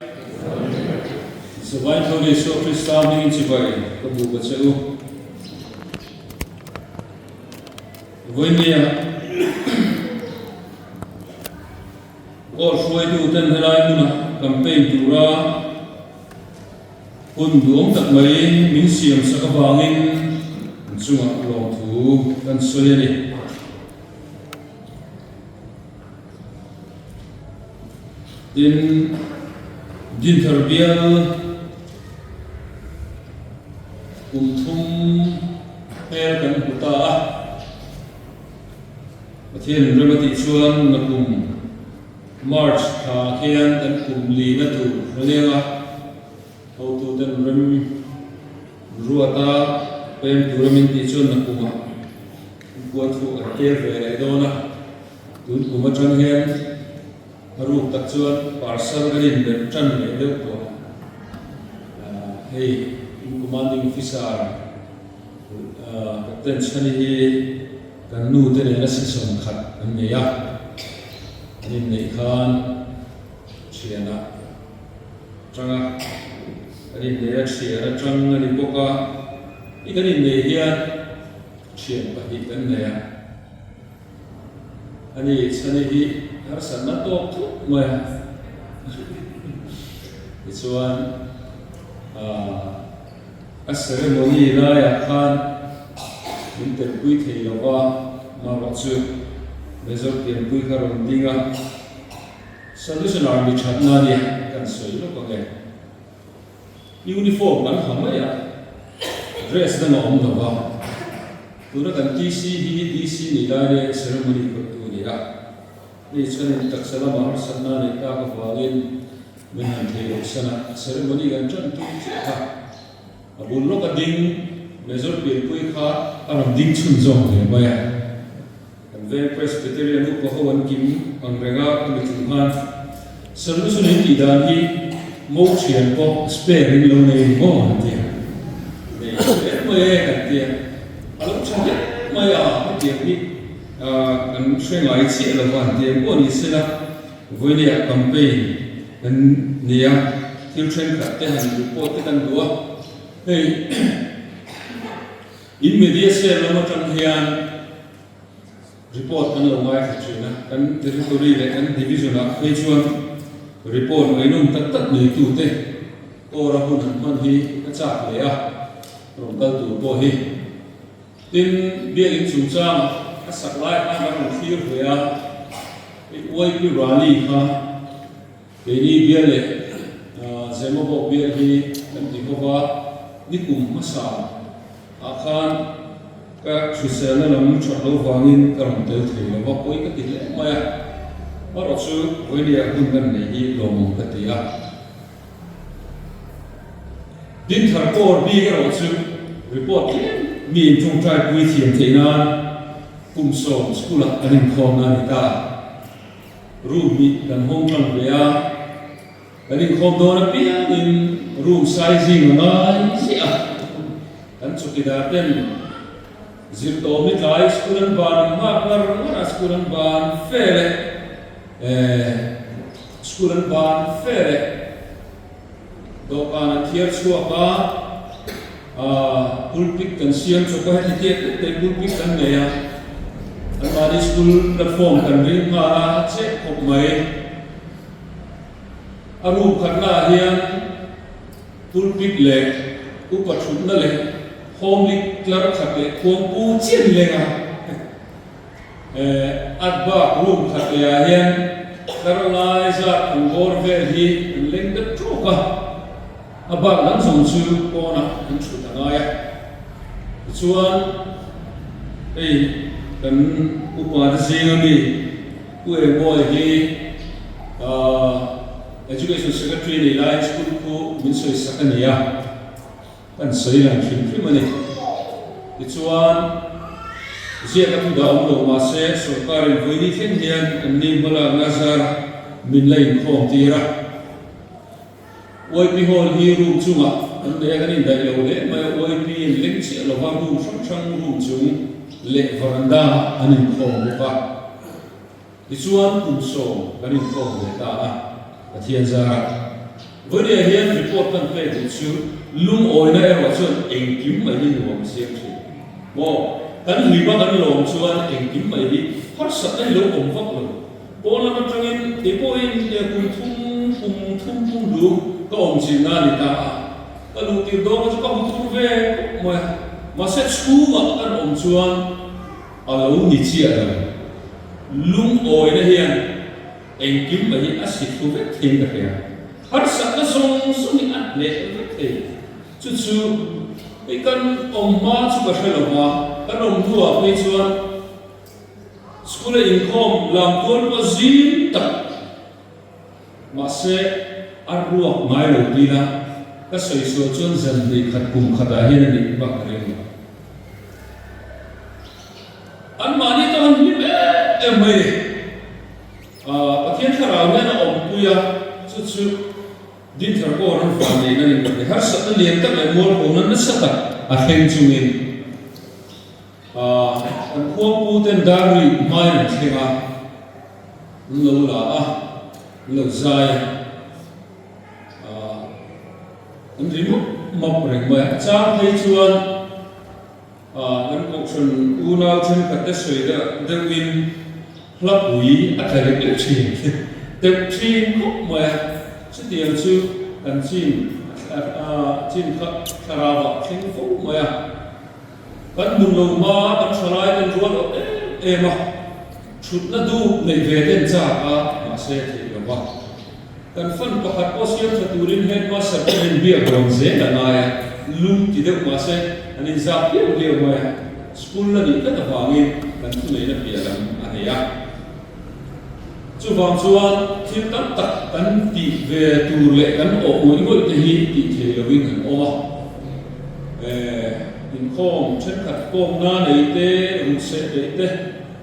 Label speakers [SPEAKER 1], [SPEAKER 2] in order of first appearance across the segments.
[SPEAKER 1] So why don't we show Krista being to buy the book at you? When we all show you then Helena campaign to Ra Unduom that may museum Sakabangin Zuma long to and Soyani. Then Dinterbiel Untum Perkan Kuta Mathian Remati Chuan Nakum March Kian and Kumli Natu Renega how to then Rem Ruata Pen Turaminti Chun Nakuma Kuatu Akeve Edona Dun Kumachan Hen Haru Takchuan Parsal Garin the Chan Lepo Hey commanding officer Captain Shani Kanu Tene Assistant Khat Meya in the Khan Chiana Tranga in the Chia Trang and Boka even in the here Chia Pahit and there and it's Sunny Harsanato Maya it's one a ceremony Raya Khan interpret Hilova Maratsu Mesop and Puikarum Dinga Salvation Army Chatnadia can say look again. Uniform and Hamaya dress the norm of our Pura and DC Nidare ceremony for Tunia. It's an Taxalama Sanani Takavallin Minante Sana ceremony and John to a bull ding, measure Puika, and Ding Chunzong, Maya. And very Presbyterian Upahoan Kim, and Rega, and Mituhan, solution in Idani, Mochi and Pop, sparing Lone Mon, dear. They spare my egg, dear. I don't try my dear, and train I see the one, dear, one is in a Vonia campaign, and near Tiltren Cat and reported and go up. Hey, in media say Lamatan Hian report on the wife and territory and division of H1 report when on that may do te or a woman he a chap lea from Galtu Bohi. Then being Sumsam, a supply of fear where it might be Rani, they need Biele, Zemobo Bieli, and Nikova. Nikum Masa Akan Ka Susana Lam Chalo Wangin Karantel Tree, Wapoi Katil, Maya, Marosu, Wedia Kungan Nehi, Lomon Katia. Didn't her core be also report me in Tungtai with him Tainan, Pumso, Skula, and in Konanita, Ruby, and Hongkong Bea. And in Kondona Pia, in room sizing, and took it up then. Zirto Mitai, school and barn, Marker, school and barn, fair, school and barn, fair. Dokana Tier Suapa, Pulpit and Siam, so go ahead and take the pulpit and there. And my school platform can bring my check of my. Aru Karna here, pulpit leg, Upachuna leg, homely clerk hake, Pompu Chin lega. Adba room hake here, Caroliza and Gorvel he, and link the troka. About Lanzon Kona and Chutanaya. It's one, hey, and Upadazini, who a boy he, Education Secretary the Alliance School ko Minsoy Sakania and Soilan Kimani. It's one Ziaka Daulo Mase, so Karin Voinitin and Nimbala Nazar Minlay Home Tira. Why behold he room Zuma and the Again Dialog, my OIP in Links, Lovaru, Shang Room Zoom, Le Varanda, and in Home. It's one Pumso, and in Home. Atienza với đây hiện report kan play tu chu lung oi na era chuan engkim mai ni nuam siam thi mo kan hi ba kan lom chuan engkim mai ni har sa ai lo om vak lo pona ma tangin e poin ya kun thum lu ka om chin na ni ta ka lu ti do ma ka hu ve mo ma se chu ma kan om chuan a lo ni chi a lung oi na hian engkim mai a si thu ve thing ka ya har sa ka song sung an le ve the chu cái con ông má chú bác là má con ông thua bây giờ school income làm con có gì tập mà sẽ ăn ruộng mai đầu tiên là cái sợi số chân dần đi khát cùng khát đại hiện đi bác cái này anh mà đi tao đi em mày thiên thảo này là ông kuya chú din thar ko ran fa ne nan ni har sa ta lien ta le mol ko nan sa ta a khen chungin an khuang pu ten dari mai na thega lo la lo zai an ri mop reng ma cha thei chuan an ko chun u nau chen ka te soi da de win hlap ui a thare ke chi te chi ko ma chứ tiền sư cần chim khara và thành phố mà cần mùng lồng ma cần sợi cần ruột em mà chút nó du này về đến cha mà sẽ thì là vậy cần phân có hạt có siêu cho tụi linh hết mà sẽเป็นviệc làm dễ là này lung chỉ được mà sẽ anh ấy giao tiếp điều mà school là đi rất là hoàng nghiêm cần tụi này là việc làm anh ấy chú vàng chuan thiên tắc tắc tấn tị về tù lệ tấn ổ mũi ngồi tị hi tị thể là vinh hẳn ôm in khom chân khát khom na này tê rụt sẽ đấy tê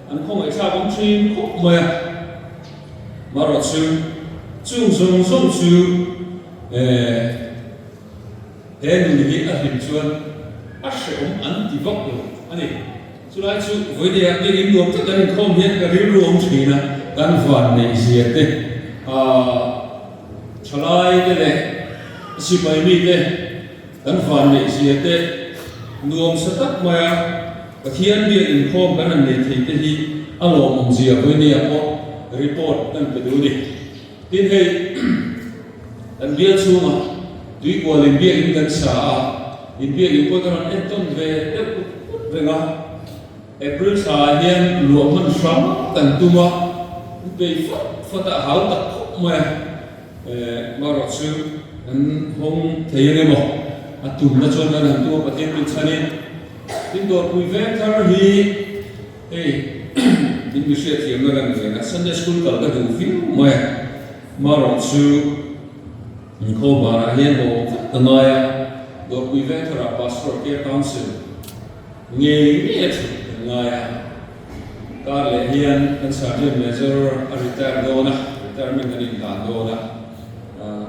[SPEAKER 1] anh không phải sao cũng chim khóc mà rồi chung sông chú thế nên đi ăn hình chuan ăn sẽ ăn tị vóc rồi anh ấy chú lại chú với địa đi in luồng chắc là không hiện cái riêng luồng chỉ là kan van nei zia te chalai te le sipai mi te kan van nei zia te nuam sa tak ma pathian bia in khom kan an nei thei te hi alo mong zia voi ne apo report kan pe du ni tin hei an bia chu ma dui ko le bia in kan sa in bia in ko kan en ton ve te nga April sa hian luam man sham kan tuma被发达好的么马罗斯人红太阳么啊，图那做那很多ประเทศเป็นชนิดที่ตัวคุยแวะทาร์ฮีนี่มีเสียทีมนั่นเองนะ Sunday School ก็ดูฟิลมามาลองซื้อเขาบาราเฮียนโหตั้งไงตัวคุยแวะทาร์ Pastoral Care Council เงี้ยตั้งไงก็เลยเฮียนเป็น Sergeant Major retire โดนะ retirement กันอีกต่างโดนะ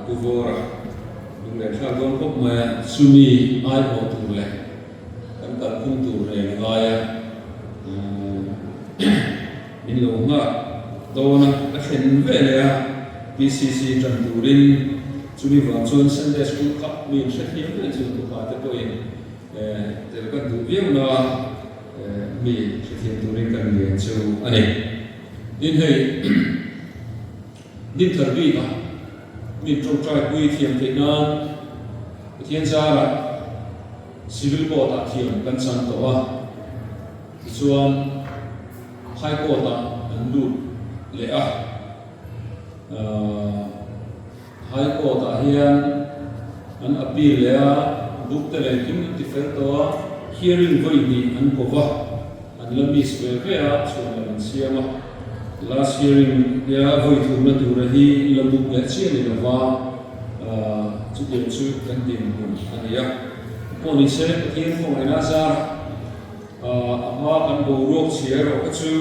[SPEAKER 1] กูโวระดูแลข้าโดนพบมาซูมีไอโอตูเลยกันตัดพุ่งตูเลยไงอินโลงะโดนะก็เห็นเวลา PCC จันทูรินซูมีวันชวน Sunday School ครับมีเสียงเป็นจุดตัวแต่ตัวเองแต่ก็ดูเยี่ยมนะมีเสียงตัวเองกันเรียนชูอันนี้ดินให้ดินทวีปมีตรงใจคุยเทียมเทนันเทียนซาระซิวิลโคตาเทียมกันสันตัวส่วนไฮโคตาอันดูเละไฮโคตาเฮียนอันอภิเละบุกเตเลกิมติเฟตตัว hearing ก็อีกอันโกวะอันลำมีสเปรย์ก็ส่วนอันเสียมา last hearing เนี่ยก็อีกทุ่มตัวระหีลำบุกเละเชียนี่ละว่าจุดเด่นสุดกันดินหุ่นอันนี้พอนี้เสร็จที่ของไอ้นาซามากันบูรุกเสียเราก็ชื่อ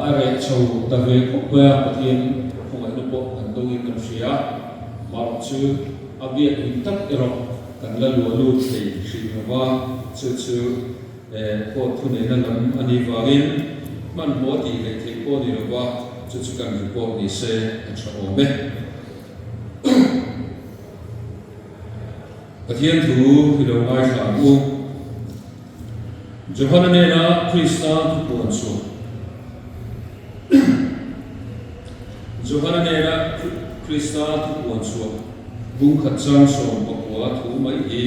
[SPEAKER 1] อะไรชาวตะเวกพวกที่ของไอ้นุบกันตรงนี้กันเสียมาชื่ออาเบียอินทักเอรอกันละลัวลูดที่สิ่งว่าชื่อโคตรทุนในนั้นอันนี้ว่ากินมันหัวตีในที่โคตรนี่ว่าชื่อกันโคตรนี่เสอันชอบไหม Pathian thu hilo ngai thamu Johannena Krista tu puan so Johannena Krista tu puan so bung khatchang so pakwa thu mai hi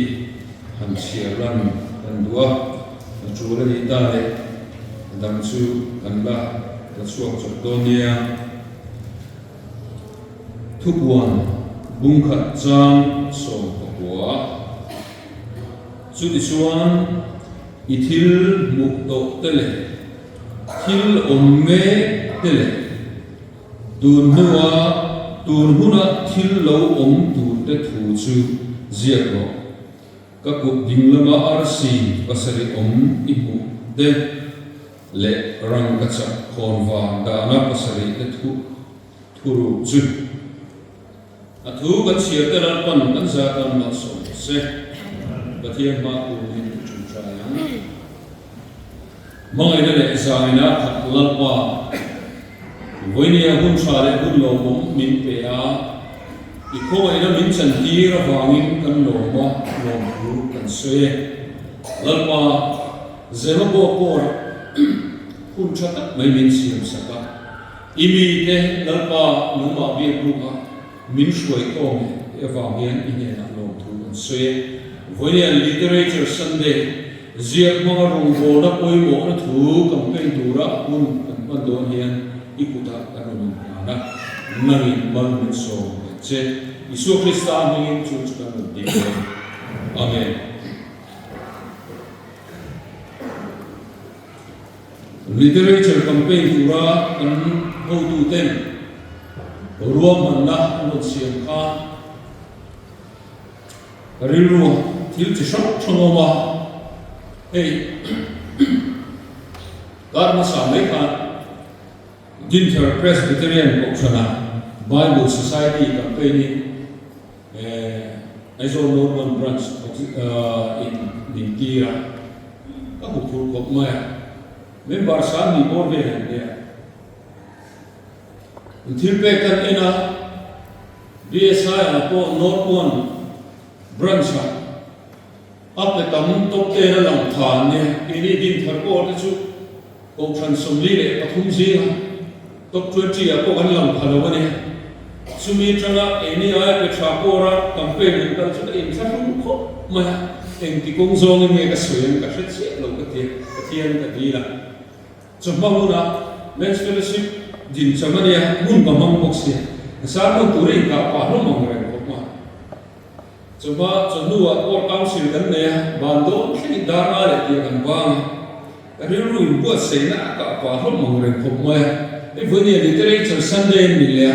[SPEAKER 1] han chiaran kan dua chura ni ta le dam chu kan la ka chuak chok donia thu puan bung khatchang so pakwa chu ti chuan ithil muk to tele thil omme tele tun huna thil lo om tu te thu chu ziak ro ka ku dinglama arsi pasari om ibu de le rang ka cha khonwa da na pasari te thuru chu athu ka chia te ran pan kan za kan ma so se pathian ma ku Mga ina le isangina lalpa Voinia hun chale hun lomom min pea Iko ina min chantira vangin kan loma lomru kan soye Lalpa zema bo por hun chata may min siyam saka Imi te lalpa luma biya luka min shuay kome vangin ina na lomru kan soye Voinia Literature Sunday Ziak mga rungbo na ko'y mo na thu campaign tura kung pandon yan ikuta ano na nangin malumin so che Isu Krista aming church ka dito. Amen. Literature campaign tura kan ho tu ten ruam man na ano siyang ka karilu til chishok chonoma Hey, God masamay ka Dinter Presbyterian Optiona Bible Society campaigning Aizo Norman Branch in Nintira Kapupur Kopmaya Member Sami Bordehan there Until Pekan Ina BSI po Norman Branch Apne tam top te na lang than ne ini din thar ko ta chu ko than som li le pathum ji ha top 20 ko kan lang phalo ne sumi tanga ini ai pe cha ko ra campaign kan chu in sa hu ko ma eng ti kong zong nge ka suyen ka shet che lo ka tian ka di la chu ma mu na men's fellowship din chamania mun ba mang bok se sa mo turin ka pa lo mong re Coba cenua or council kan ne bando kini dara le dia kan bang kariru buat sena ka apa hol mongren khop ma e voni literature Sunday ni le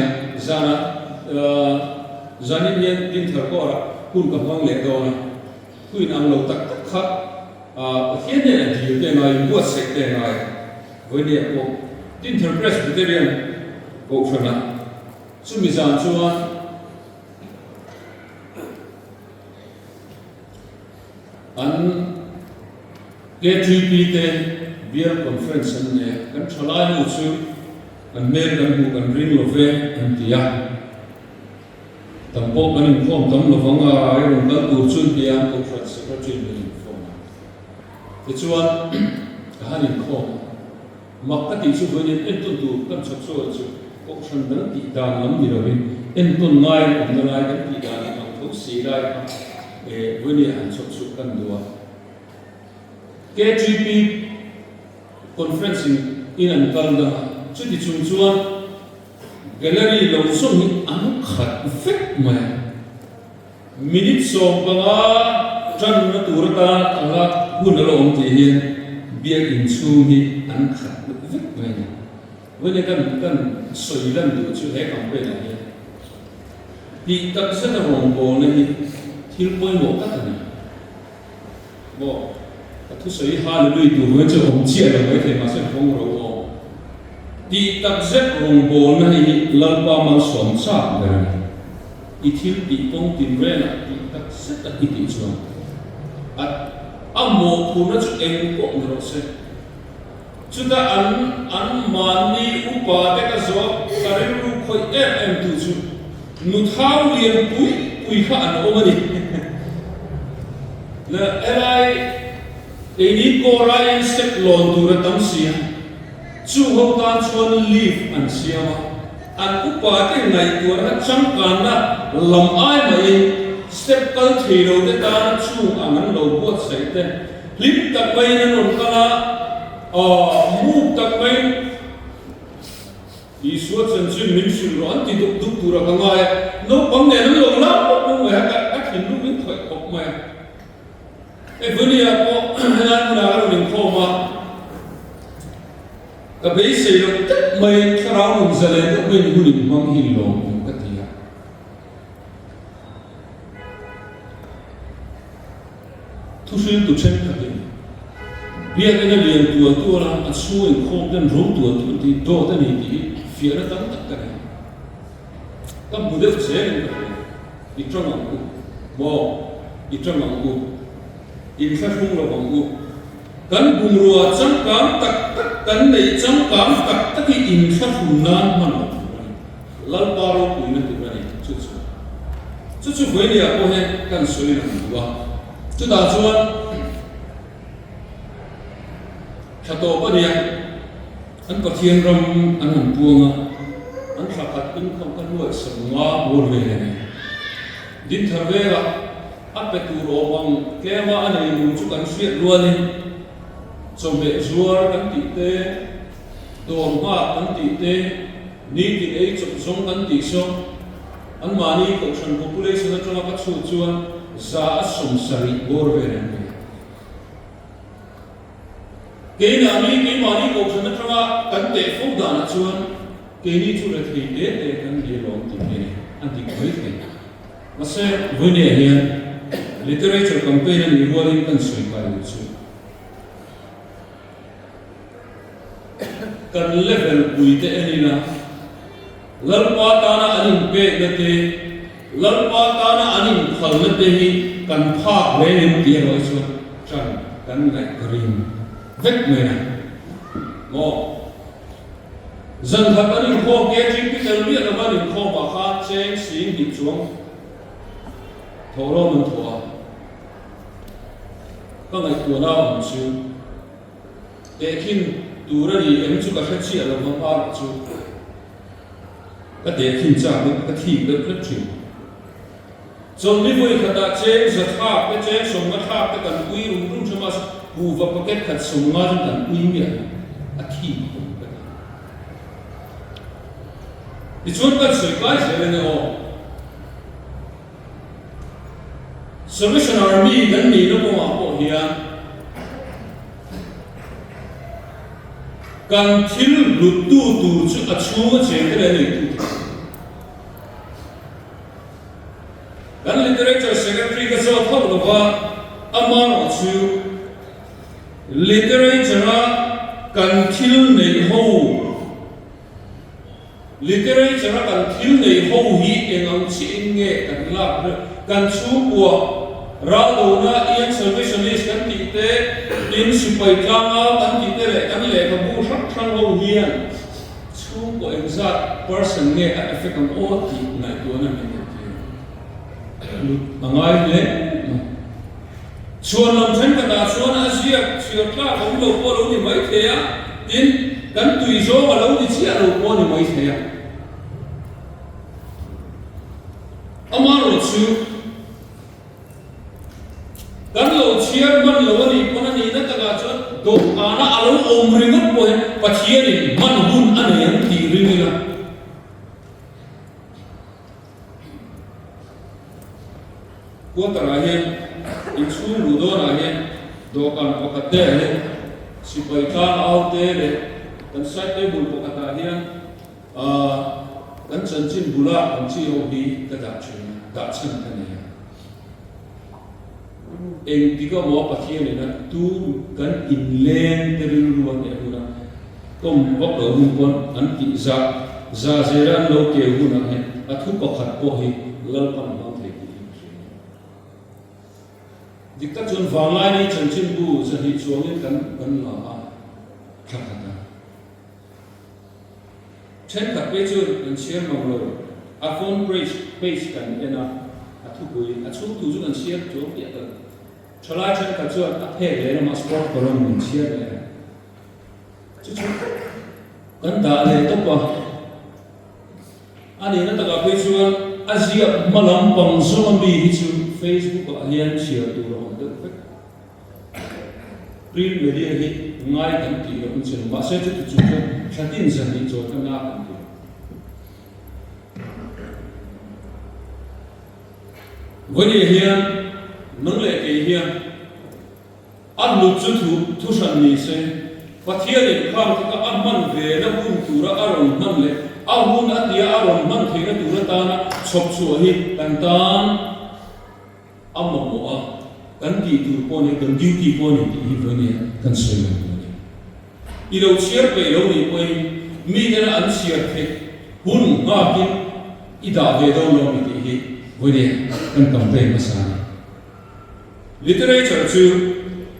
[SPEAKER 1] zanin yen din thar ko ra kun ka bang le do na kuin ang lo tak khat hian ne di te ngai buat se te ngai voni ko din thar Presbyterian ko khana sumi zan chuan An KTP te beer conference ne kan chalai mu chu an mer kan bu kan ring lo ve an tia tampo kan in form tam lo wanga ai ron kan tur chun tia conference secretary in form te chuan han in form makati chu voin en tun tu kan chak so chu auction dan ti dan lam ni rovin en tun ngai on ngai kan ti dan ang thu si lai Vini an chok kan dua KGP conferencing in an kalda chuti chuan gallery lo song ni an khat effect ma minute so banga tran na turata anga hun lo om ti hian biak in chu ni an khat effect ma Vini kan soilan du chu he kam pe na hi ti tak sa na rong bo na ni Thil poi mo ka ni bo thu sei ha lui tu we chu om chia la we the ma se phong ro o ti tak zet rong bo na hi lalpa ma som sa da I thil ti tong tin re na ti tak zet a ti chu at amo thu na chu eng ko ro se chu da an man ni upa te ka zo ka re ru khoi tu chu nu thau lian pui kha an o ma ni na elai ini korai step lon tura tam sia chu ho tan chuan leaf an siama an upa te ngai tura changkan na lam ai mai step kal thilo te ta chu angan lo buat sai te lim tak mai na non kala mu tak mai i suat chen chin min sul ro an ti duk duk tura ka ngai no pang ne lo la ko mai ka thin lu min thoi kop mai e vunia ko nan na ro ning kho ma ka be se lo tat mai khrau mun zale to min hunin mang hin lo ka tia thu sil tu chen ka be bia ke na lian tu la a su en kho den ro tu ti do ta ni ti phía nó tấn tất cả này các mục đích sẽ là đi trong lòng của bò đi trong lòng của in phát hung là lòng của cắn bùng rùa trắng cám tắc tắc cắn này trắng cám tắc tắc cái in phát hung nan mà nó lal baro của nó tụi này chút với nhà cô hen cần xử lý làm gì chút ta chuan khát tổ có điện anh có thiên ram anh hùng buông anh khát khát in không có nuôi sống hoa buồn về này đến thở về là áp bách tu rô bằng cái mà anh ấy muốn chụp anh xuyên luôn đi trong bể ruột anh tị tê đồ hoa anh tị tê ní tị ấy chụp giống anh tị sống anh mà ní cộng sản population nó trong các số chuan giá sống sari buồn về này cái nào ní cái mà ní cộng sản nó trong các tệ phúc đàn chuan cái ní chú là thì tệ cái gì lòng tị này anh tị quấy thế mà sẽ vấn đề hiện literature campaign ni ruling kan soi kai chu kan level puite anina lalpa tana anin pe gate lalpa tana anin khalna te hi kan pha le nim ti ro chu chan kan ngai green vek me na mo zan tha kan ko ke jing pi tel ri na ma ni ko ba kha cheng sing hi chuang thoro man thua các ngày tuổi nào cũng chịu để khi tuổi ra đi em chú cả hết chia là không bao chú các để khi trả được các thị được rất chịu trong đi vui khát đã chế giật tháp cái chế sống ngắt tháp cái cần quý rung rung cho mà bù vào cái khát sống ngắt trong cần quý miệng à thị thì chúng ta sẽ cái gì vậy nữa Salvation Army gần như nó cũng bảo hiền cần thiếu lụt tu chú ở chúa chế cái này tu gần literature secretary cái số thâu được vào amar ở chú literature cần thiếu này hậu literature cần thiếu này hậu hi em ông chị nghe cần làm cần chú của ra đồ na yên salvationist kan ti te in supai tlanga kan ti te le kan le ka bu sak sang ho hian chu ko exact person nge a effect on all ti na to na me ti angai le chuan lam than ka da chuan a sia sia tla ko lo ko lo ni mai the ya tin kan tui zo ma lo ni chia lo ko ni mai the ya amaro chu kan lo chiar man lo ni kona ni na taga cho do ana alo omring up po pathian ni man hun ane yang ti ring la ko tara he in chu lu do na he do kan ko ka te he si pai ka au te le kan sai te bul ko ka hian kan chan chin bula kan chi ho bi ka da chan ka ne em tí có mỏ bạc thiên này là tu cần in lên từ luôn này luôn à công bóc đầu hung quân anh kỹ ra dễ ra lâu kêu luôn à hết thu có khát bỏ hi lal pan mang thấy kỹ dịch ta chọn vàng lại đi chân chân bu chân hi chuông lên cần là khát khát trên các bây giờ anh share mang rồi phone page cần ena thu bui thu tu chu kan share chuông biết rồi chalai chen ka chuan a phe le ma sport ko ron min chia le chu kan da le to pa ani na ta ka pe chuan azia malam pang so mi hi chu Facebook a hian chia tu ro de print media hi ngai kan ti ro chen ma se chu chu chatin san ni cho ta na kan ti vani hian nang le ke hian an lu chu thu san ni se pathian ni kham ka amman ve na hun tu ra aron man le a hun a tia aron man the na tu ra ta na chop chu hi kan tan amma mo a kan ti tu po ni kan duty po ni hi vani kan soi na ni i lo chiar pe lo ni poi mi na an chiar the hun nga kin i da ve do lo mi ti hi vani kan campaign ma sa literature chu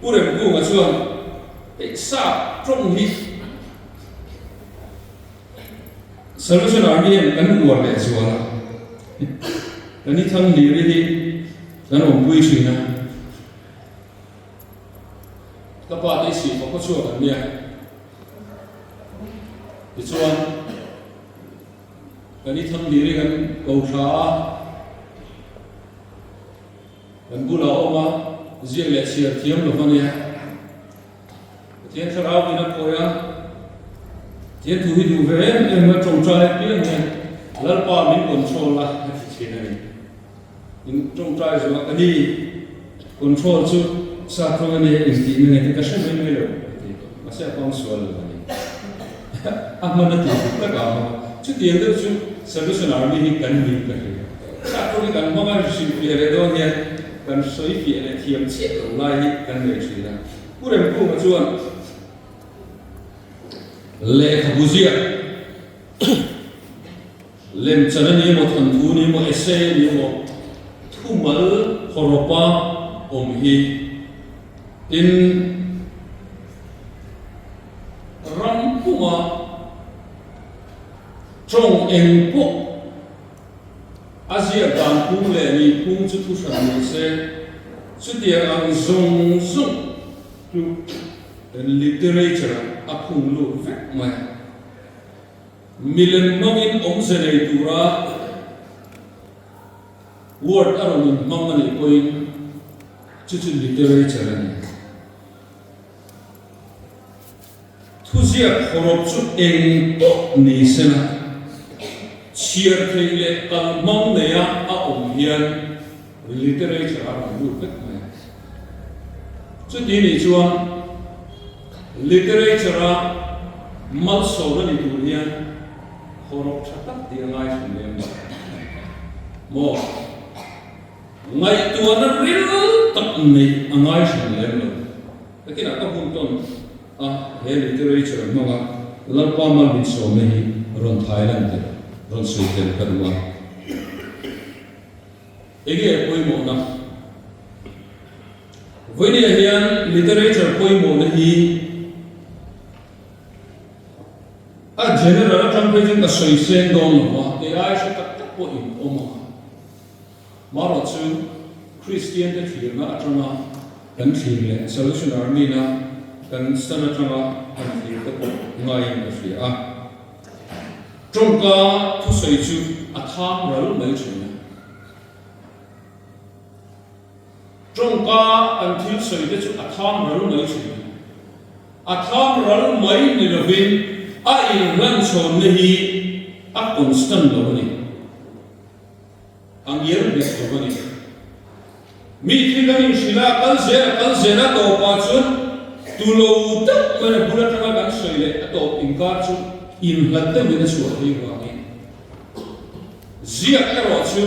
[SPEAKER 1] purem ku nga chuan sa trong hi Salvation Army kan uar le chuala kan i thang li ri hi kan om pui china ka pa te si ko chu kan nia ti chuan kan i thang li ri kan ko tha kan bula oma zia le sia thiam lo mania thiam sarau ni na koya thiam thu hi du ve em ma trong trai pi ne lalpa min control la china ni in trong trai zo ka ni control chu sa pro ne sti ne ka sha me lo ma sa pang sual lo ni amma na ti ka ka chu ti de chu Salvation Army ni kan ni ka sa pro ni kan ma ma shi pi le do ne kan soi pi le thiam che lo lai ni kan le chi da purem ku ma chuan le khabuzia lem chana ni mo than thu ni mo essay ni mo thumal khoropa om hi in ram puma trong eng po Asia dan pung le ni pung chu thu san ni se chu dia ang zong zong tu literature a khung lu vek mai milen mongin om se nei tura word aron mangani point chu literature ni thu zia khorop chu eng to ni se na chiar theile kal mong ne ya a om hian literature aron lu vek mai chu ti ni chuan literature mal so ni tu hian khorok thatak ti ngai sun lem mo ngai tu na ril tak nei angai sun lem lo takin ka bun ton a he literature no ga lalpa mal bin so me hi ron thailand te ron sweden kanwa ege koi mo na veni hian literature koi mo na hi a general campaign ka soi sen dong ma te ai sha tak po in oma maro chu Christian te thir na atanga kan thir le Salvation Army na kan sana atanga kan thir te po ngai na fri a tongka thu soi chu atham ral mai chuna tongka kan thil soi te chu atham ral mai chuna atham ral mai ni lovin a in ran chon ne hi a constant lo ni ang yer be lo ni mi thilanin shila kal zera to pa chun tu lo tak mana bulat tanga kan soile to inkar chu in hatta me na su hi wa ni zia ero chu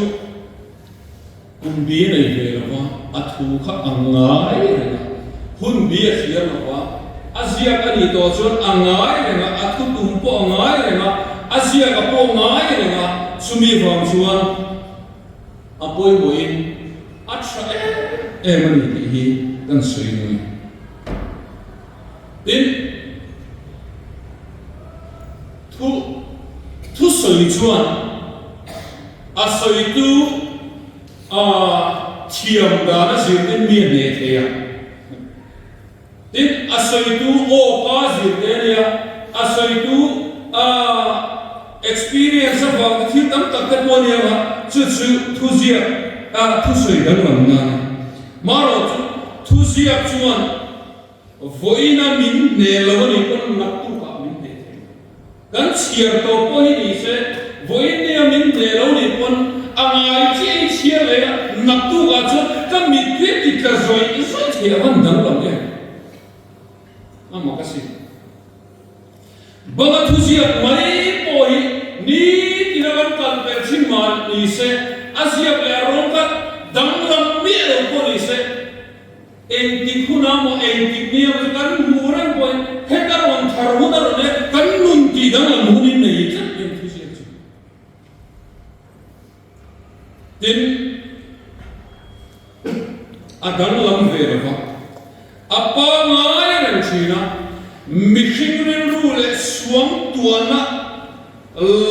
[SPEAKER 1] kumbi nei ve lo wa athu kha angai na hun bi a hiar lo wa Asia kani to chon angai renga athu tumpo angai renga Asia ka po ngai renga sumi bang chuan apoi boin acha mani ti hi kan soi noi tin thu soi chuan a soi tu thiam da na zir ten mi ne theya tin asoi tu o ka zir ten ya asoi tu experience of the thil tam tak te pon ya chu thu zia thu soi dang lam na maro thu zia chuan voina min ne lo ni kon nak tu ka min ne kan chiar to po ni se voina min ne lo ni kon angai chi chiar le nak tu ga chu ka mi pe ti ka zoi so the van dang lam ya ama ka si banga thu zia mai poi ni tinagan kal per chimman ni se asia le ron ka dang lam mi lo ko ni se entik huna mo entik niya kan murang boy hekar wan tharuna rone kan nun ti dang lam hunin nei chat en thu zia chu tin adang lam verava apa ngai ran china mixing rule swam tuana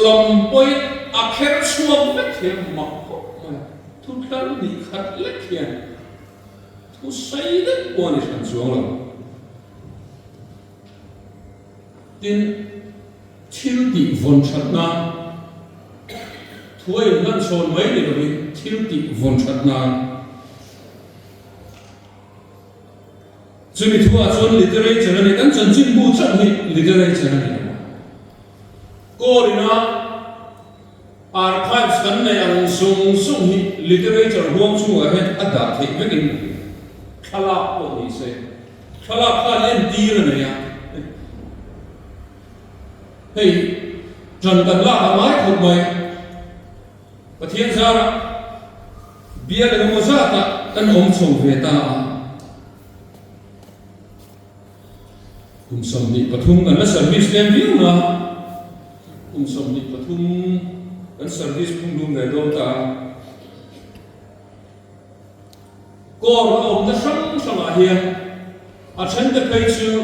[SPEAKER 1] lampoi akher swam vethe makko thu tar ni khat lekhian thu sai de ponish kan chuang lo tin thil ti von thatna thuai nan son mai ni ri thil ti von thatna chumi thua chon literature ni kan chan chin bu chan ni literature ni korina archives kan ne ang sung sung hi literature huam chu a het ada the mekin khala ko ni se khala khan en dir na ya hey jan kan la mai khop mai pathian sa bia le mo sa ta kan om chou ve ta som ni pathum kan la service lem view na som ni pathum kan service phung dum le do ta ko om da sang sang a hian a chen de kai chu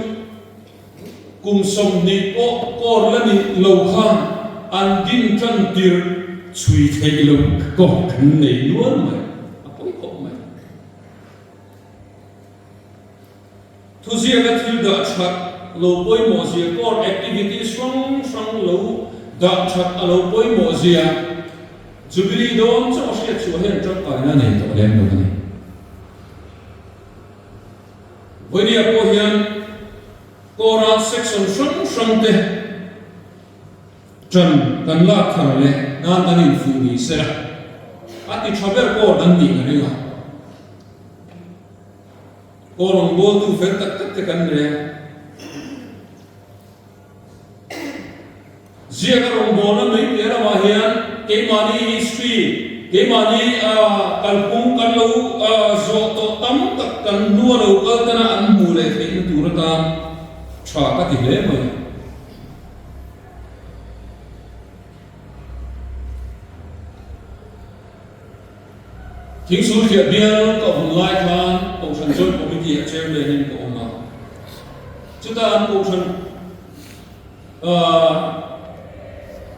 [SPEAKER 1] som ni ko la ni lo khan an din tran tir chui thei lo ko kan nei nuan mai a poi ko mai thu zia ga thil da chat lo poi mo zia core activity strong lo da chat lo poi mo zia jubilee don cho sia chu hen trak ka na nei to lem no ni vonia po hian kora section strong te chan kan la thar le nan an in fu ni se ati chaber ko dan ni ni ga korong bol tu fer tak te kan re zia ka rong bona nei era wa hian ke mani history ke mani kalpung kan lo zo to tam tak kan nu lo kal tana an mu le ke tu ra ta cha ka ti le mai thing sul khia bial ko hon lai khan ko san zon committee chairman in ko ma chuta an ko san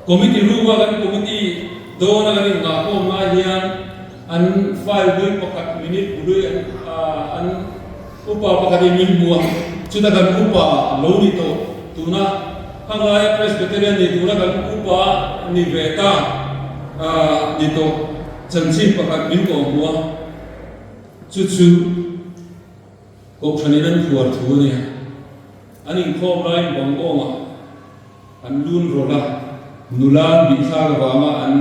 [SPEAKER 1] committee ruwa kan committee do na kan nga ko ma hian an file dui pakat minute budui an upa pakat min muang chuta kan upa lo ni to tuna hangai presbyterian ni tuna kan upa ni veta ni to chansin pakat min ko muang chu ko thani nan thuar thu ni aning khom lai bang ko ma an lun rola nulan bi sa ga ma an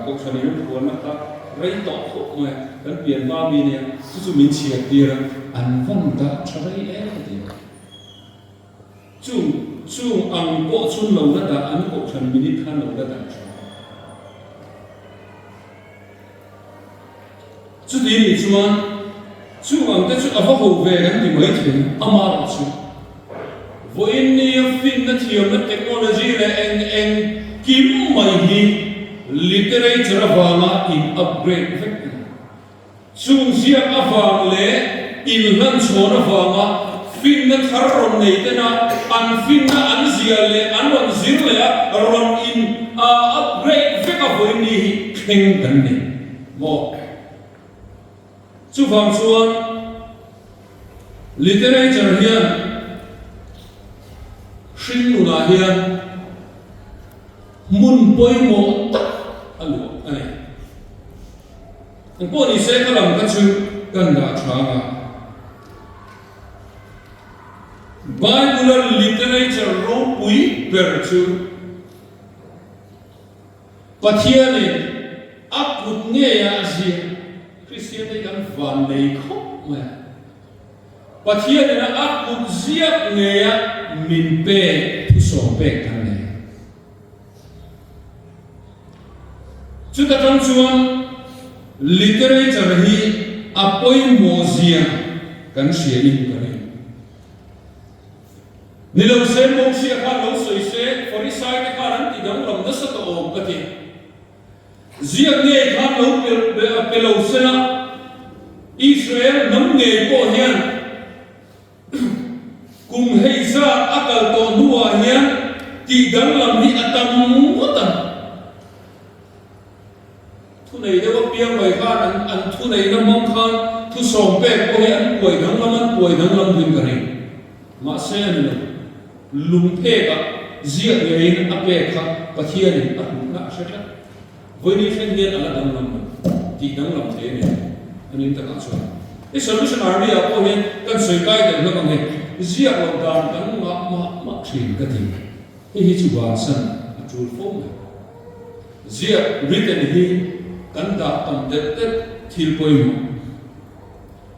[SPEAKER 1] ko thani nan thuar na ta rei to ko ma kan pian ma mi ne chu min chia tira an phong ta thai e ti chu ang ko chun lo na ta an ko than minute khan lo da ta chu di ni chuan chu ang te chu ava ho ve kan ti mai thin ama ra chu vo in ni fin na thiam na technology le en kim mai hi literature awanga in upgrade effect chu sia awang le il nan chona awanga fin na thar ron nei te na an fin na an zia le an ron zir le ron in upgrade effect vo in ni kheng kan ni mo chú vàng xuân literature hiền sinh nụ là hiền mun bôi mộ tắc anh lụa anh bộ đi sẽ có làm các chữ cần đã choáng à Bible literature rô bùi bèr chữ Pathia này áp bút nghe à gì Christian này gắn vàn này khóc mà Pathia này là áp bút giáp nghe à mình bè thu sổ bè thằng này chú ta trong chuan literature hi apoi mozia kan sia in kare nilo se mo sia kha lo soi se forisai ka ran ti dang lam da sa to om ka ti zia nge kha lo pe lo se na Israel nam nge ko hian kum hei za akal to nuwa hian ti dang lam ni atam utam thu này đâu có biếng người khác ăn thu này nó mong khan thu sòng bè có ăn quẩy nắng lâm hình cái này mà xe này lùng phê cả giết người nó áp bè khác và thiên này áp ngã sẽ chắc với đi phen nhiên là đằng lâm thì đằng lâm thế này anh em ta các chuyện cái Salvation Army ở có hiện cần sợi cài để nó bằng này giết lòng đàn đằng mà chuyện cái gì cái chú bà sân chú phong này giết written hi kan da tam tet thil poimu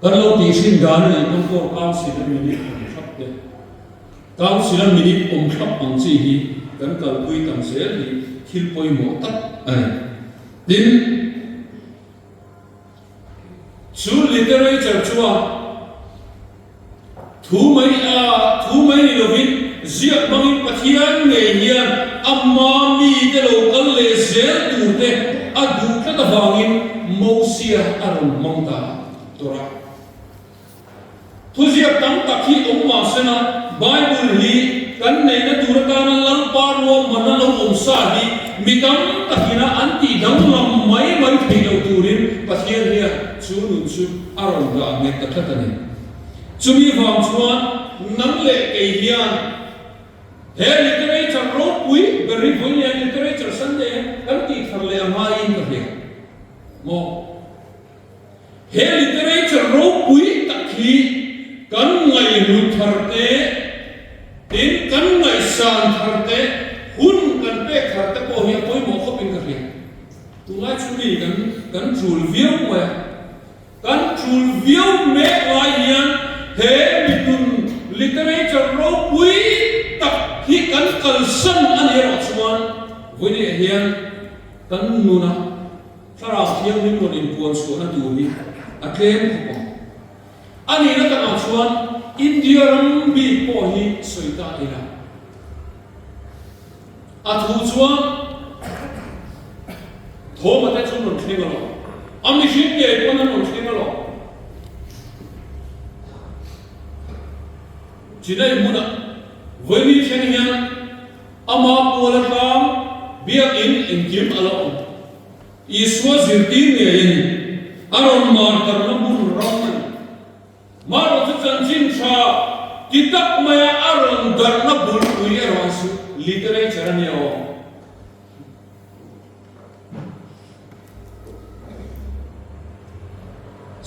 [SPEAKER 1] kan lo ti sin dan ni kon ko council minute khap de council minute khap ang chi hi kan kal pui tam se hi thil poimu tat ai din chu literature chua thu mai ni lovin ziak mangin pathian nge hian amma mi te lo kal le zel tu te adu ka vangin mosia aron mongta tora thu ziak tam takhi omma sena bible hi kan nei na turaka na lang parwo manalo omsa hi mitam takina anti danglam mai thelo turin pathian hi chu aron da me takhatani chumi wang chuan nang le ke hian he literature ro pui beri vonia literature sande kan ti tharle ama in ka he mo he literature ro pui takhi kan ngai lu tharte tin kan ngai san tharte hun kan pe tharte po hi poi mo khopin ka he tu ngai chumi kan chul viau ma kan chul viau me lai hian he mitun literature ro pui tak hi kan kalsan an hero chuan vuni hian kan nuna thara thiang nim mon in puan so na tu ni atlem ko ani na ta chuan India ram bi po hi soita ina athu chuan thoma ta chun non thengalo ami shin ye pon non thengalo jinai muna với đi xem hiền ama pola kam biak in kim alo iswa zirti ne yin aron mar karna bun ram mar tu chanchin cha kitab maya aron darna bun kuye rasu literature ne o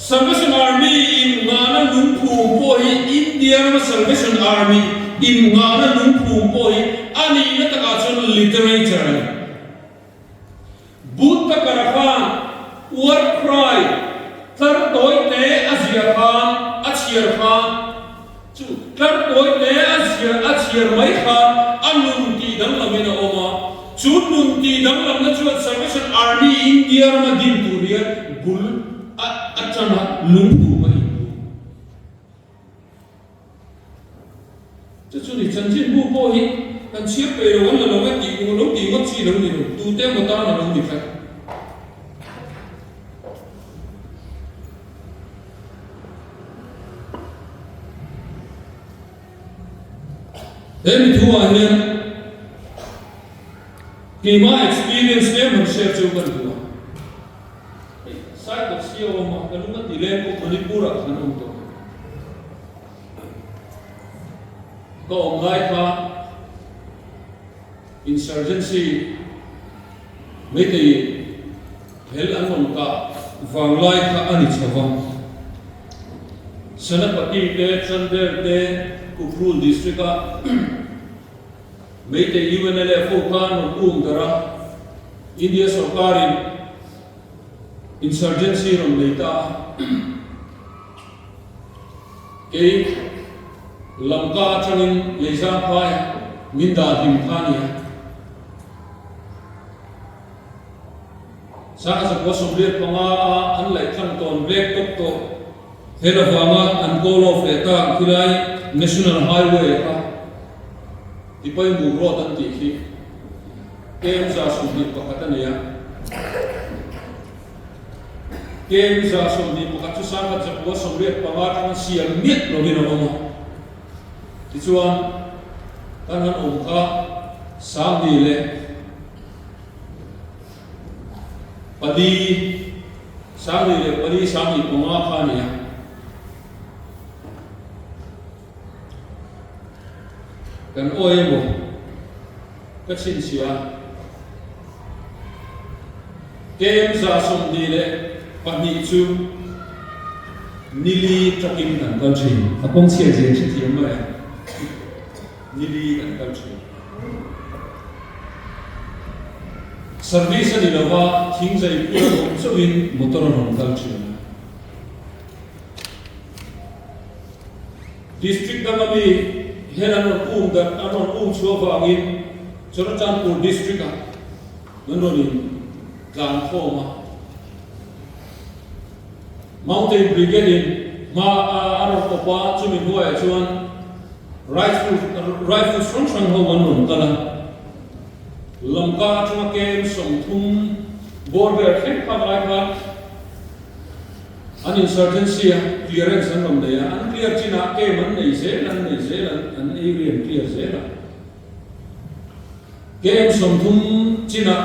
[SPEAKER 1] Salvation Army in ngana lung phu po hi India Salvation Army in ngana lung phu po hi ani na taka chon literature Buddha Karakan war cry thar toy te azia khan achir khan chu thar toy te achir mai khan anun ti dang lamina oma chu nun ti dang lam na chu Salvation Army India ma din turiya bul achana lung phu mai cho nên chân trên bu po hi kan chiếc về rồi là nó cái gì cũng lúc gì mất chi đâu gì đâu tu tem của ta là đâu gì phải thế mình thua hiền kỳ mà experience em mình share cho con thua sai sa ko siya o makalungat nila ko Manipura kanong to. Kaunggay ka insurgency may tayo hel anon ka vanglay ka anit sa vang. Sana pati ke Chandler te Ukrul district ka may tayo UNLFO ka nung dara India Sarkarin insurgency ron leita kay Lamka changin leisa pai minda himkhania sa sa posomlet panga an lai thang ton black top to hela wanga an call of eta khilai national highway ka ipai mu ro tan ti khi kem sa sumni pakatania kem sa sumni pakatu sa sa posomlet panga tang siam mit lo gina mo Tichuan tanan umka sami le padi sami punga khania kan oemo kachin sia kem sa som le pani chu nili takin kan country apong sia je chi ma Nili and country. Service ni lawa things ay puro so in motor on country. District kami heran on da anon so wangin Chorochanpur district ka nanonin kan khoma Mountain Brigade in ma anon ko pa chumi huai chuan rifle strong ho one kala lamka chuma kem som thum border thek pa lai ka an insurgency clearance an rom de an clear china ke man nei se an area clear se la kem som thum china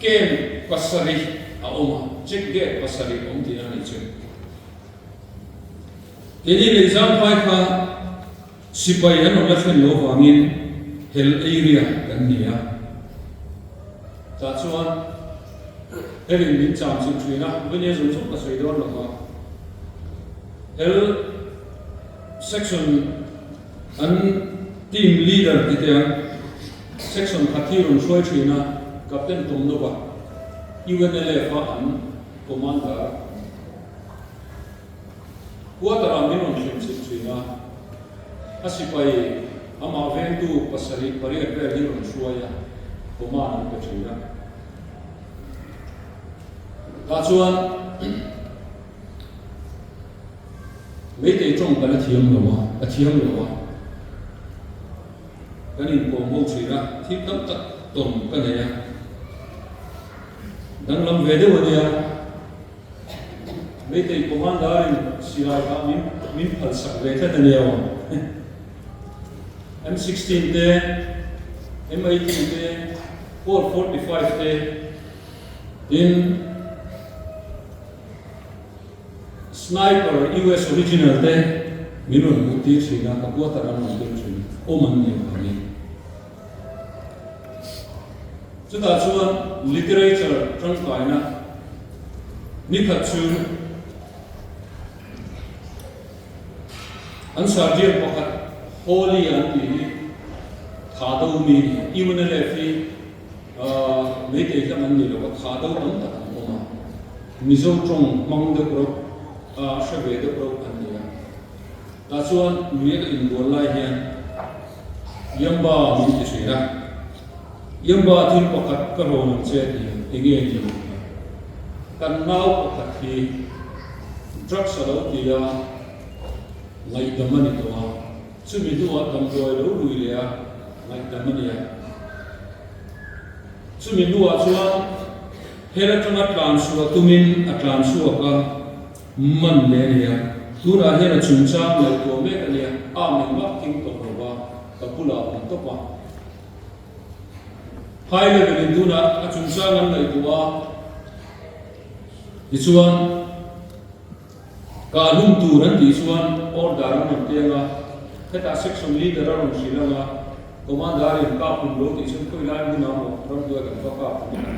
[SPEAKER 1] kem pasari a oma check gate pasari om ti ani che keni le exam pai ka Sipai an olafen lo wangin hel area kan nia ta chuan helin min cham chin thuina bune zum chuk ka soidor lo ka hel section an team leader ite section khathirun shoi thuina captain tomnova UNLF an commander kuatara minon chin thuina Asipai ama ventu pasari pariat berhiron suaya koman kecina. Kacuan mete trong kana thiam lowa kanin ko mo china thip tam tak tom kana ya dang lam vede wania mete komandarin sirai ka min phal sak ve ta ne M16 te, M18 te, 445 te, in sniper US original te, minun mutir sina kapuata ran mutir sina, oman ne kami. Sudah chuan literature trong kaina, nikhat chu, an sarjir pakat Holy anti khadau mi UNLF me te zaman ni lo khadau an ta oma mizo trong mang de pro shave de pro an ya ta chuan mi ga in bol lai hian yamba mi te sira yamba thil pakhat ka ro nam che ti enge ni kan nau pakhat hi drugs alo ti ya ngai damani to Sumi dua tamdoi lo ruilea ngai tamania. Sumi dua chuan hera tanga transua tumin a transua ka man le ya. Tura hera chungcha mai to me ka le a me ma king to ba ka pula on to pa. Hai le be duna a chungcha ngan mai to wa. Ichuan cả lung tu nan ti chuan order an tenga heta section leader ron silanga commander in ka pun lo ti chuan khoi lai na mo ron tu kan ka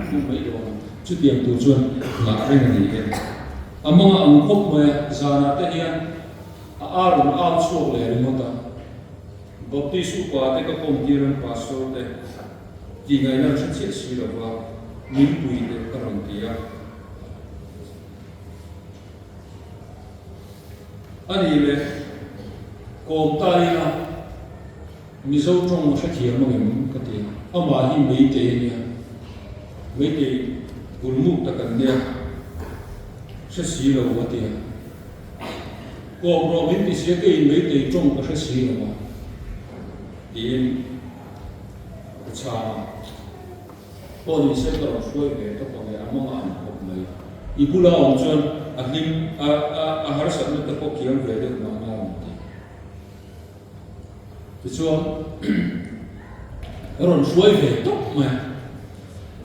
[SPEAKER 1] tu mai do chu tiang tu chuan ma reng ni en among ang khop ma zana te hian arun al chuak le rimota baptisu pa te ka kom kiran pastor te ti ngai na chu che si lo wa min pui te ka ron tia ani le kom tai na mi zo trong mo thia mo ngem ka ti ama hi mei te ulmu ta kan dia se si lo wa ti ko pro min ti se ke mei te trong ka se si lo wa in cha pon se ka ro shoi ve to ko me among an ko mai ibula on chon ahlim a har sa na ta ko kiam ve de na na ti chuan ron shoi ve to ma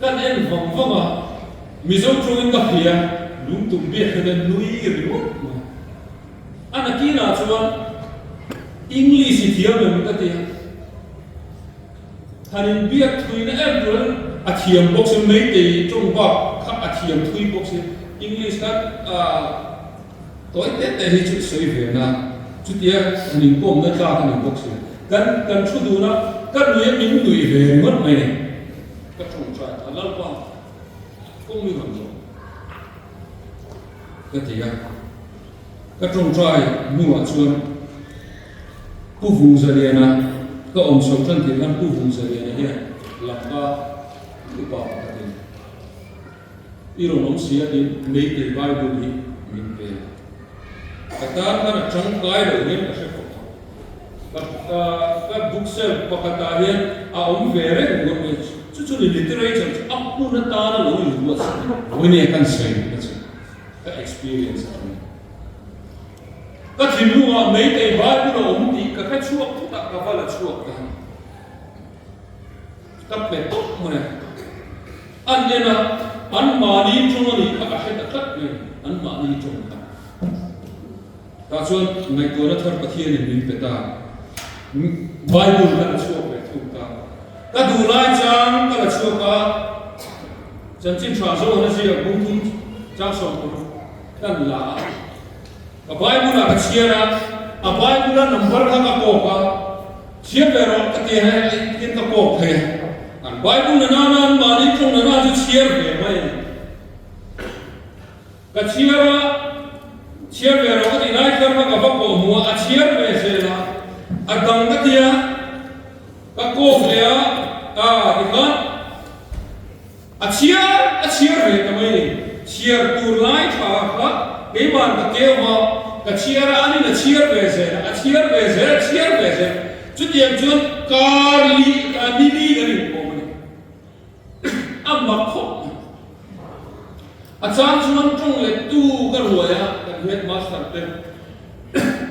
[SPEAKER 1] kan en vom voma mi zo chuin ka hia lung tum bi khadan nui ri mo ana ki na chuan english thiam me ka ti hanin biak thuina everyone a thiam box mai te trong ba kha a thiam thui box english ka toy te hi chu sei ve na chu tia ning pom na ka ning box kan chu du na kan nuye min nui ve ngot mai ka trong cha alal pa kong mi hon ka tia ka trong trai nu a chuan pu vung zaliana ka om so chan ti lan pu vung zaliana hi langa tu pa ka ti iro nom sia din mei te bible hi min pe ka ta ka chang kai lo ni ka se ko ka book sel pa ka ta hian a om vere ngo me chu literature apu na ta na lo yu wa sa wo ni kan sei ka experience ka thimu a mei te bible om ti ka chuak ta ka vala chuak ta ka pe to mo ne an ena an mani chung ni ka he ta tat ne an mani chung ta chuan ngai to na thar pathian ni min pe ta bible ka chuak pe thu ta ka du lai chang ka chuak ka chan chin tra zo na ji a bung thum cha so ko kan la ka bible ka chiara a bible number ka ko ka chia pero ka ti ha tin ka ko phe an bible na mani chung na ju chia ve mai ka chia pero ka ti nai kar ka ba ko mu a chia ve se na a dang ka ti ka ko phe a ti ka a chia ve ka mai chia tu lai tha ka ke ban ka ke wa ka chia ra ani na chia ve se a chia ve se chu tiam chun kar li ka ni ga ni ko mani amma kho a chang chuan trong le tu ka ruaya ka head master te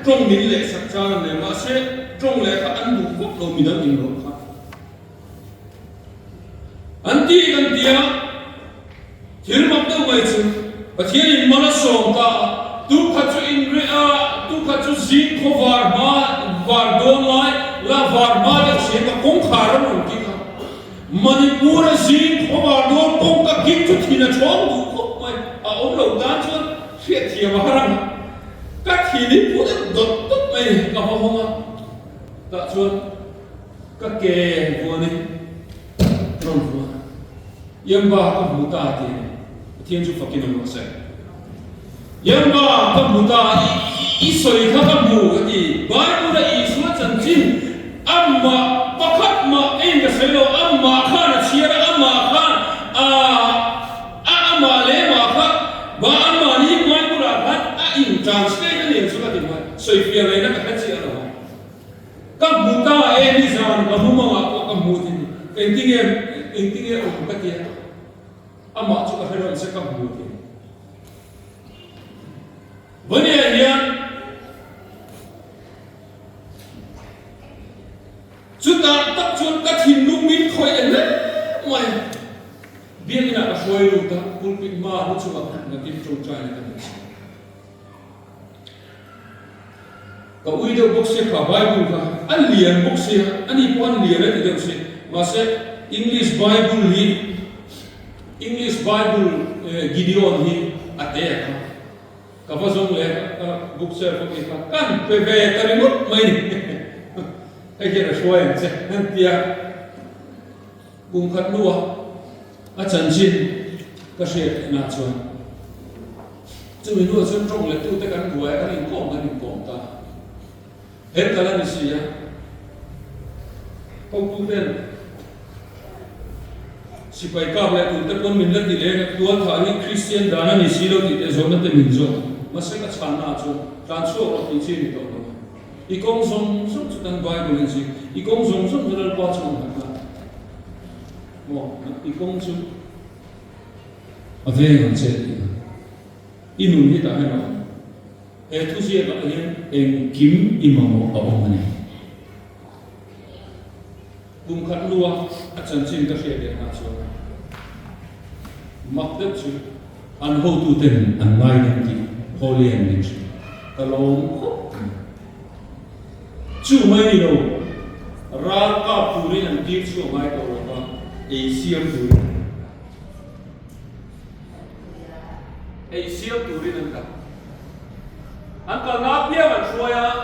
[SPEAKER 1] trong min le sak chang ne ma se trong le ka an du ko lo mi da min ro kha anti kan tia thil mak do mai chu pathian in mana som ta tu kha chu in re a tu kha chu zin kho var don lai la var ma da se ka kong khar mon ki ka manipur zin kho var don kong ka ki chu thina chong du kho mai a om lo dan chuan hriat thia ma haram ka thi ni pu da dot tot mai ka ho ma ta chuan ka ke vo ni tron vo yam ba ka mu ta ti thiên chủ Phật kinh ông nói yam ba ka mu ta i soi ka ka mu ka ti bible da i suat chan chin amma pakhat ma in ka selo amma khan chiara amma khan amma le ma kha ba amma ni mai pura khan a in translate ni chu ka ti ma soi fia le na ka chi alo ka mu ta e ni zan ka mu ma ka mu ti entinge o ka ti amma chu ka hero se ka mu ti bani ya chu ta tak chu ka thin lu min khoi en le mai bian ina ka khoi lu ta pulpit ma hu chu ka na kim chung chai na ka ka ui deuh bawk se kha Bible kha an lian bawk se ani pawh an lian ani deuh se mahse English Bible Gideon hi ate kha ka vazong le bookser ko ki kha kan pe ve tarimut mai ai ke ra shoi che nan tia bung khat nuwa a chan chin ka she na chuan chu mi nuwa chun trong le tu te kan buai kan in kom ta hết cả là gì á câu tu tên si phải cáp lại tu tên con mình là tỷ lệ tuan thà những Christian đàn anh si đâu tỷ lệ giống như mình giống mà sẽ có chán nào chứ transfer ở thị trường đó ý công giống chút tan Bible gì ý công giống chút là quá chung hả ý công chung ở đây làm gì inun đi ta hay nào thu gì đó là em kim imamo ở ông này cùng khát lúa ở chân trên các xe điện nào cho mặc đất chứ ăn hậu tu tiền ăn ngay đến thì holy and rich ta lâu chú mấy đi đâu ra cả phụ nữ ăn tiếp chú mấy đâu rồi Asia phụ Asia phụ nữ ăn cả anh còn ngáp bia mà xuôi à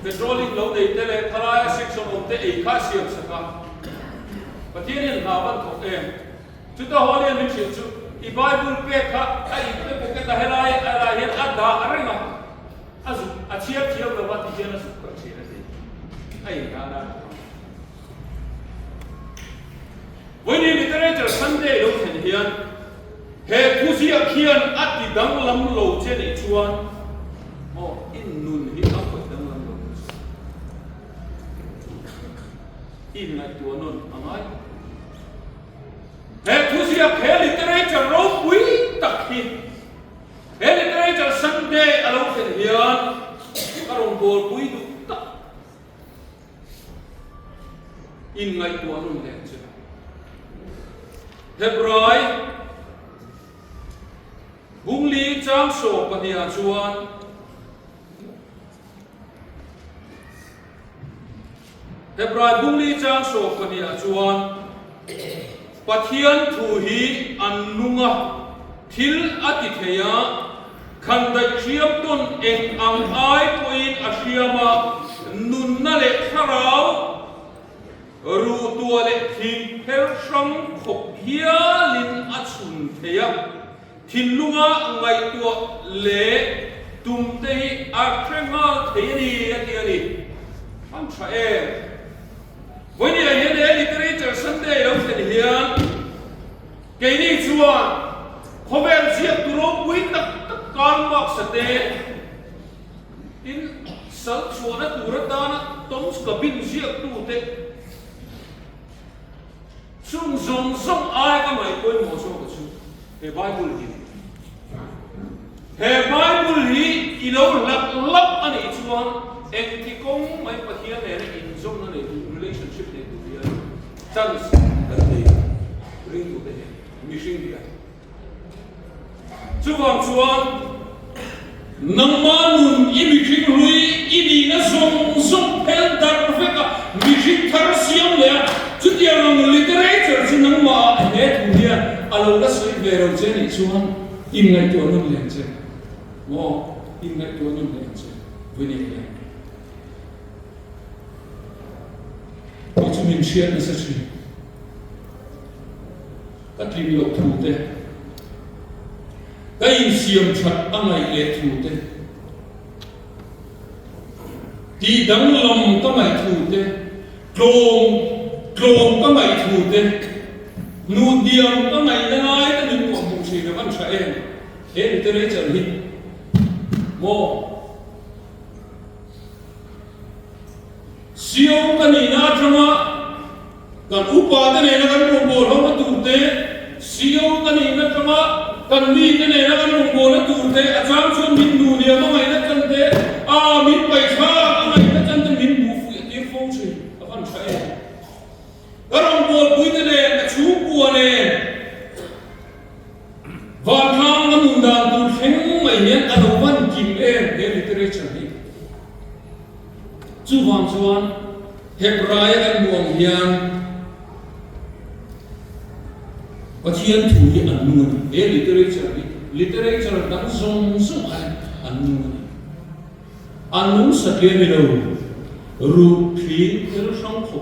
[SPEAKER 1] petroling lâu đấy thế này thay section ông thế ấy khác siêu sắc à và thiên nhiên nào vẫn thuộc em chúng ta hỏi liền mình chịu chú i Bible pe khác ai pe cái ta hay hiện ăn đã ăn mà à chiết là what thì nó sụp cái gì đấy ai đã với đi literature Sunday lúc hiện hiện hệ thu gì ở hiện at đi đăng lắm lâu trên này chuan in nun hi a ko dang lam lo in na tu non amai he thu sia he literature ro pui tak hi he literature Sunday alo khen hian karong bol pui du tak in ngai tu non le che Hebrai bung li chang so pania chuan Hebrai bung li chang so pania chuan pathian thu hi annunga thil ati theya khandai khiam ton eng ang ai point ashiama nunna le tharau ru tua le thing her sang khop hia lin achun theya thilunga ngai tua le tumte akrengal theyani atiani am thae với như là hiện nay literature Sunday đâu phải hiện cái này chua không phải chỉ tu lô quý tất cả mọi sự thế in sal chua nó tu rất đa nó tóm cả bin chỉ tu thế sung sung ai cái mày quên một số cái chú cái Bible gì cái Bible gì ilo lắc lắc anh ấy chua em thì cũng mấy bậc hiện này in trong nó này relationship này tu dia chance that they bring to the mission dia chuang chuan nangmanun imikhin lui ini na song pel dar feka mission thar siam le chutia nang literature chu nangma he tu dia alo na soi ve ro che ni chuan im ngai tu non le che mo im ngai tu non le che với ni chúng mình share nó sẽ chỉ các linh lộc thủ thế cái xiêm chặt anh ấy lệ thủ thế đi đắng lòng các mày thủ thế klong các mày thủ thế nụ điềm các mày đang ai ta đừng quảng bụng gì là văn trái em thế thì tôi trở đi mô siêu cái này na chama kan upa cái này nó kan mongol nó tu te siêu cái này nó chama kan mi cái này nó kan mongol nó tu te acham chon min nu dia ma mai na kan te a min pai tha a mai na kan te min bu fu ti phong chi a fan chai karong bol pui te ne na chu pu ne van thang na mun dan tu kheng mai ne a lo van kim e literature ni vang chuan Hebraya kan buang hian Pathian thu hi an nu ni literature dang zong an nu ni anu sakle mi lo ru phi tel sang kho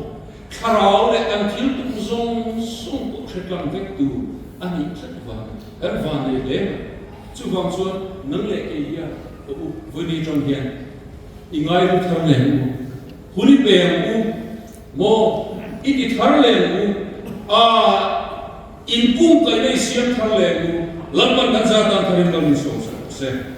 [SPEAKER 1] kharau le kan thil tu zong sung ko theklam vek tu ani thlwa an van le chu wang chuan nang le ke ya u vuni trong hian ingai ru thar le huni pe u mo iti thar le a in pum kai nei siam thar le lamban kan za tan tharin lo ni so se